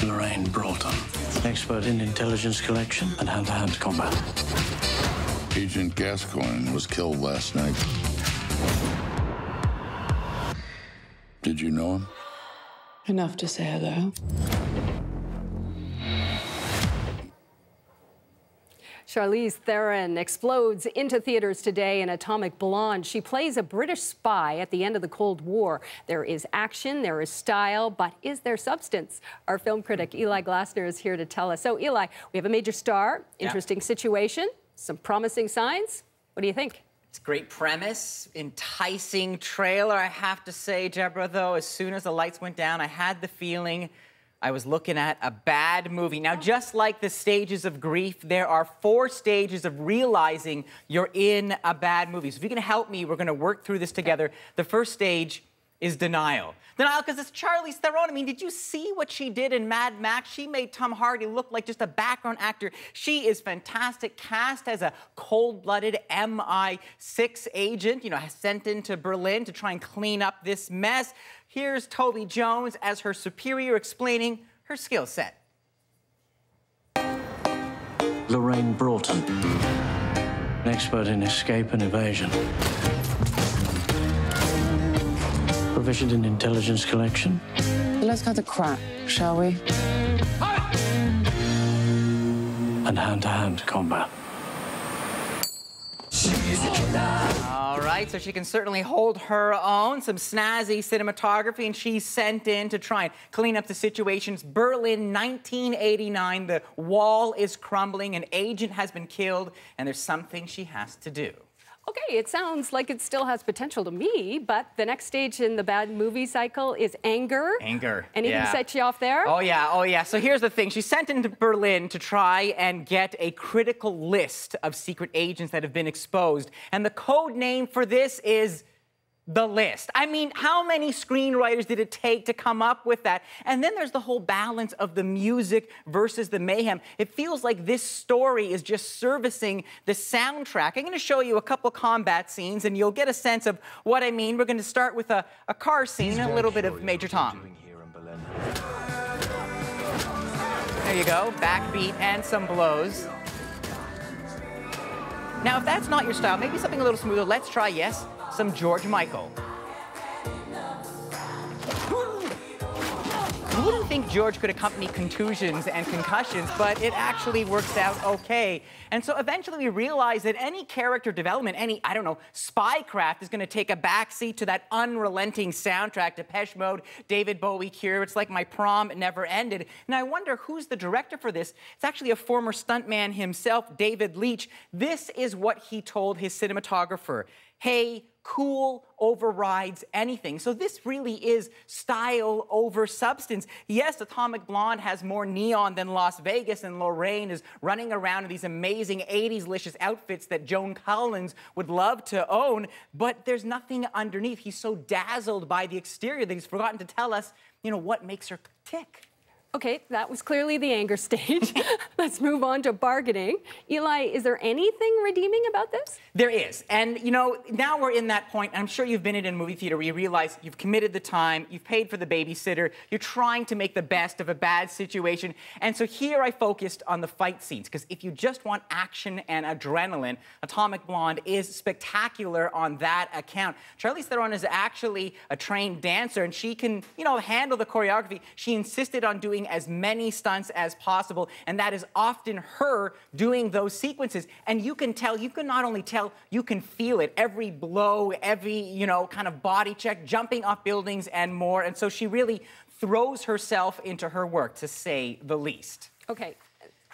Lorraine Broughton, expert in intelligence collection and hand-to-hand combat. Agent Gascoigne was killed last night. Did you know him? Enough to say hello. Charlize Theron explodes into theaters today in Atomic Blonde. She plays a British spy at the end of the Cold War. There is action, there is style, but is there substance? Our film critic Eli Glasner is here to tell us. So, Eli, we have a major star, interesting situation, some promising signs. What do you think? It's a great premise, enticing trailer, I have to say, Deborah, though. As soon as the lights went down, I had the feeling I was looking at a bad movie. Now, just like the stages of grief, there are 4 stages of realizing you're in a bad movie. So if you can help me, we're going to work through this together. The first stage is denial. Denial because it's Charlize Theron. I mean, did you see what she did in Mad Max? She made Tom Hardy look like just a background actor. She is fantastic, cast as a cold-blooded MI6 agent, you know, sent into Berlin to try and clean up this mess. Here's Toby Jones as her superior explaining her skill set. Lorraine Broughton, an expert in escape and evasion. Proficient in intelligence collection. Let's cut the crap, shall we? And hand-to-hand combat. All right, so she can certainly hold her own. Some snazzy cinematography, and she's sent in to try and clean up the situation. It's Berlin, 1989. The wall is crumbling. An agent has been killed, and there's something she has to do. Okay, it sounds like it still has potential to me, but the next stage in the bad movie cycle is anger. Anger, Anything set you off there? Oh, yeah. So here's the thing. She's sent into Berlin to try and get a critical list of secret agents that have been exposed. And the code name for this is The List. I mean, how many screenwriters did it take to come up with that? And then there's the whole balance of the music versus the mayhem. It feels like this story is just servicing the soundtrack. I'm going to show you a couple combat scenes, and you'll get a sense of what I mean. We're going to start with a car scene and a little bit of Major Tom. There you go, backbeat and some blows. Now, if that's not your style, maybe something a little smoother. Let's try, yes, some George Michael. You wouldn't think George could accompany contusions and concussions, but it actually works out okay. And so eventually we realize that any character development, any, I don't know, spycraft is going to take a backseat to that unrelenting soundtrack, Depeche Mode, David Bowie, Cure. It's like my prom never ended. And I wonder who's the director for this. It's actually a former stuntman himself, David Leitch. This is what he told his cinematographer. Hey, cool overrides anything. So this really is style over substance. Yes, Atomic Blonde has more neon than Las Vegas, and Lorraine is running around in these amazing 80s-licious outfits that Joan Collins would love to own, but there's nothing underneath. He's so dazzled by the exterior that he's forgotten to tell us, you know, what makes her tick. Okay, that was clearly the anger stage. Let's move on to bargaining. Eli, is there anything redeeming about this? There is. And, you know, now we're in that point, and I'm sure you've been in a movie theater where you realize you've committed the time, you've paid for the babysitter, you're trying to make the best of a bad situation. And so here I focused on the fight scenes, because if you just want action and adrenaline, Atomic Blonde is spectacular on that account. Charlize Theron is actually a trained dancer, and she can, you know, handle the choreography. She insisted on doing as many stunts as possible, and that is often her doing those sequences. And you can tell, you can not only tell, you can feel it. Every blow, every, you know, kind of body check, jumping off buildings and more. And so she really throws herself into her work, to say the least. Okay,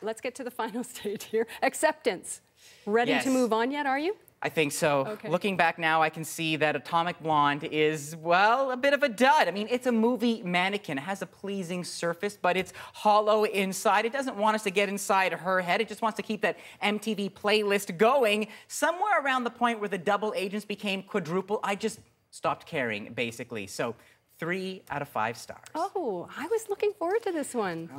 let's get to the final stage here. Acceptance. Ready to move on yet, are you? I think so. Okay. Looking back now, I can see that Atomic Blonde is, well, a bit of a dud. I mean, it's a movie mannequin. It has a pleasing surface, but it's hollow inside. It doesn't want us to get inside her head. It just wants to keep that MTV playlist going. Somewhere around the point where the double agents became quadruple, I just stopped caring, basically. So 3 out of 5 stars. Oh, I was looking forward to this one.